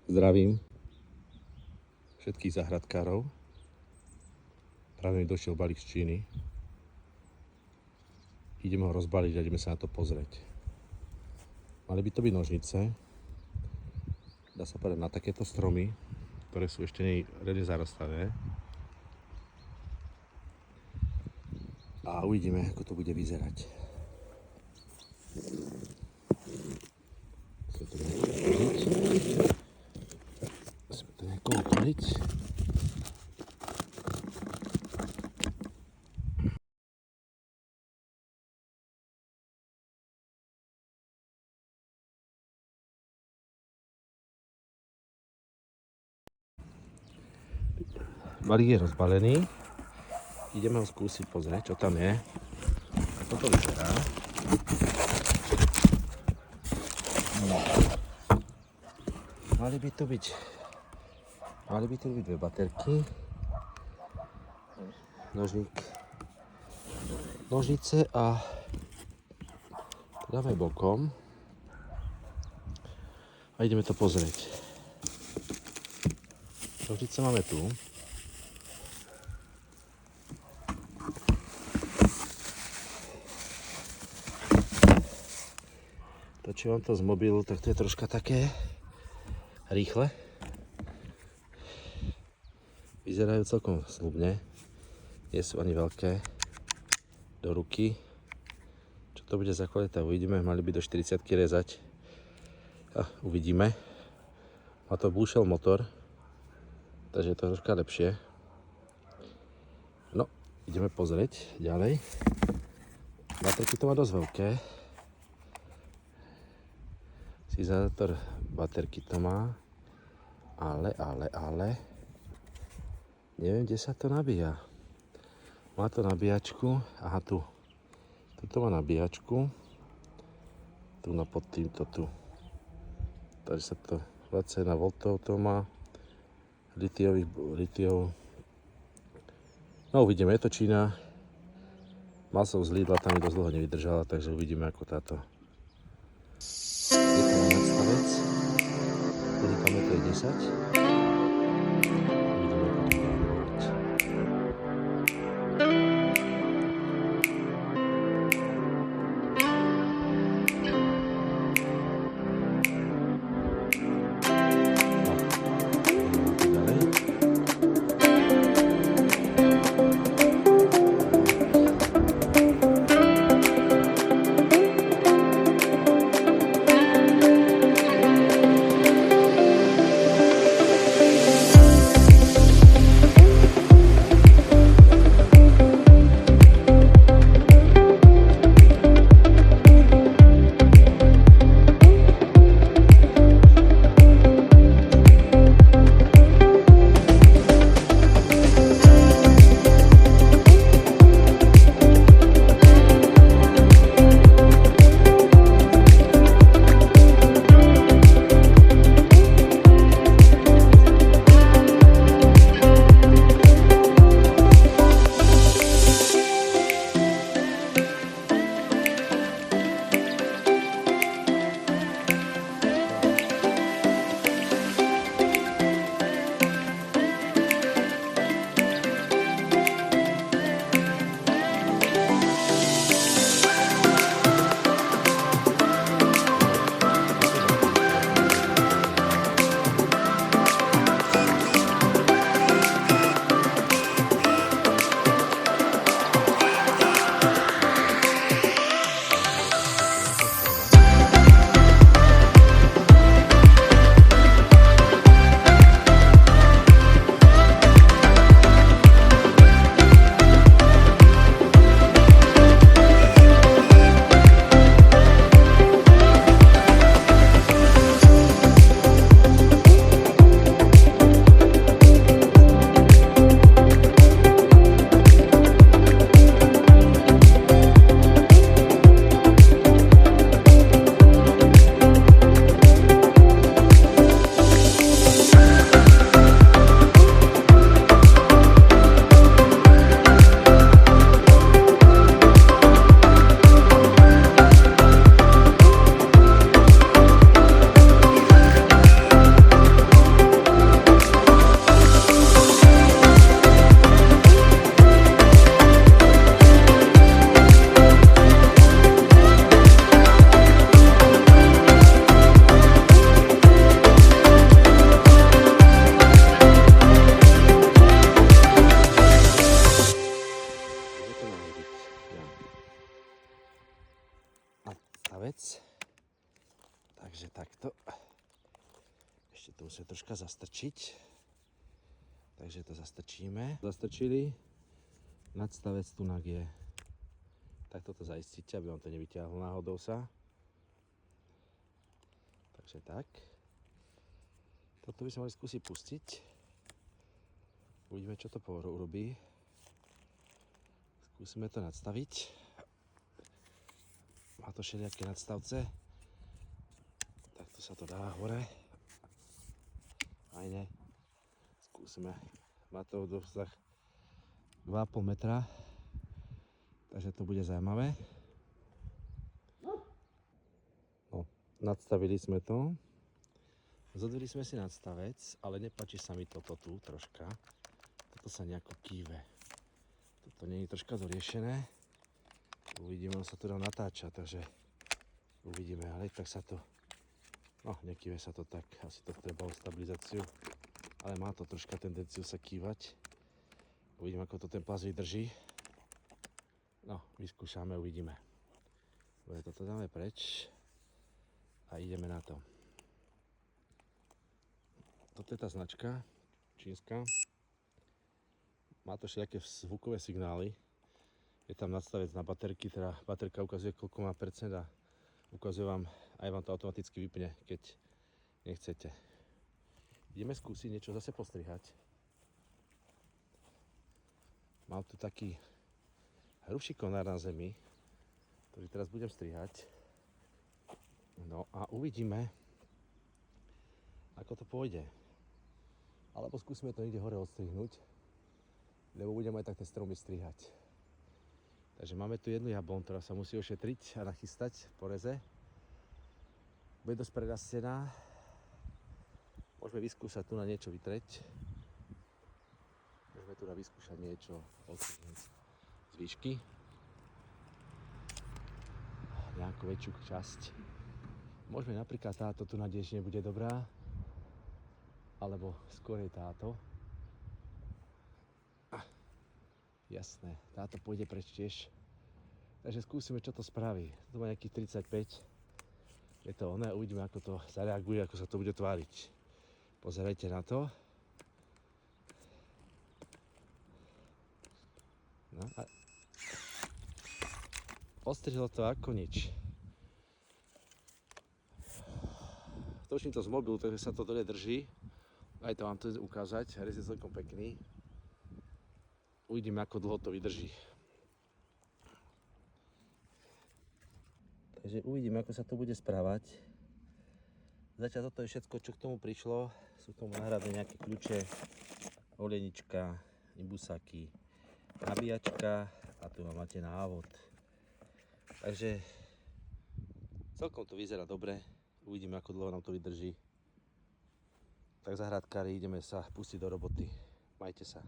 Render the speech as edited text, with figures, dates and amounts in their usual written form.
Zdravím všetkých záhradkárov. Práve mi došiel balík z Číny. Ideme ho rozbaliť a ideme sa na to pozrieť. Mali by to byť nožnice. Dá sa povedať na takéto stromy, ktoré sú ešte riadne zarastlé. A uvidíme, ako to bude vyzerať. Musíme to nejako otvoriť. Balík je rozbalený. Ideme ho skúsiť pozrieť, čo tam je. Ako to vyzerá. No. Mali by tu byť dve baterky. Nožnice a to dáme bokom. A ideme to pozrieť. Nožnice máme tu. Točím vám to z mobilu, tak to je troška také rýchle. Vyzerajú celkom sľubne. Nie sú ani veľké do ruky. Čo to bude za kvalita, uvidíme. Mali by do 40-ky rezať. A uvidíme. Má to búšel motor, takže je to troška lepšie. No, ideme pozrieť ďalej. Baterky to má dosť veľké. Silizátor baterky to má, ale neviem, kde sa to nabíja. Má to nabíjačku, aha, tu má nabíjačku, tu pod týmto tu. Takže sa to 21 V to má, litiov. No uvidíme, je to Čína. Mal som z Lidla, tam mi dosť dlho nevydržala, takže uvidíme, ako táto. Je to nadstavec, tam je 10. to musíme troška zastrčiť. Takže to zastrčíme. Zastrčili. Nadstavec tunak je. Takto to zaistíte, aby vám to nevyťahlo náhodou sa. Takže tak. Toto by sme mali skúsiť pustiť. Uvidíme, čo to urobí. Skúsime to nadstaviť. Má to všelijaké nadstavce. Takto sa to dá hore. Fajne. Skúsime. Má to dosah 2,5 metra. Takže to bude zaujímavé. No, nadstavili sme to. Zodvili sme si nadstavec, ale nepáči sa mi toto tu troška. Toto sa nejako kýve. Toto nie je troška doriešené. Uvidíme, on sa tu dá natáča, takže uvidíme, ale tak sa to... No, nekýve sa to tak, asi to treba o stabilizáciu. Ale má to troška tendenciu sa kývať. Uvidíme, ako to ten plast vydrží. No, vyskúšame, uvidíme. Toto dáme preč a ideme na to. Toto je tá značka čínska. Má to všelijaké zvukové signály. Je tam nadstavec na baterky, teda baterka ukazuje, koľko má percent a ukazuje vám, aj vám to automaticky vypne, keď nechcete. Ideme skúsiť niečo zase postrihať. Mám tu taký hrubší konár na zemi, ktorý teraz budem strihať. No a uvidíme, ako to pôjde. Alebo skúsime to niekde hore odstrihnúť, lebo budeme aj tak tie stromy strihať. Takže máme tu jednu jablon, ktorá sa musí ošetriť a nachystať po reze. Bude dosť prerastená. Môžeme vyskúšať tu na niečo vytreť. Môžeme tu na vyskúšať niečo odstrihnúť z výšky. Nejakú väčšiu časť. Môžeme napríklad táto tu na tiež nebude dobrá. Alebo skôr je táto. Jasné, táto pôjde preč tiež. Takže skúsime, čo to spraví. To má nejakých 35. Je to ono, uvidíme, ako to zareaguje, ako sa to bude tváriť. Pozerajte na to. No a... Ostrihlo to ako nič. Točím to z mobilu, takže sa to dole drží. Aj to vám to ukázať, rez je celkom pekný. Uvidíme, ako dlho to vydrží. Takže uvidíme, ako sa to bude správať. Zatiaľ toto je všetko, čo k tomu prišlo. Sú k tomu náhradné nejaké kľúče, olejnička, imbusáky, nabíjačka a tu máte návod. Takže celkom to vyzerá dobre. Uvidíme, ako dlho nám to vydrží. Tak zahradkári, ideme sa pustiť do roboty. Majte sa.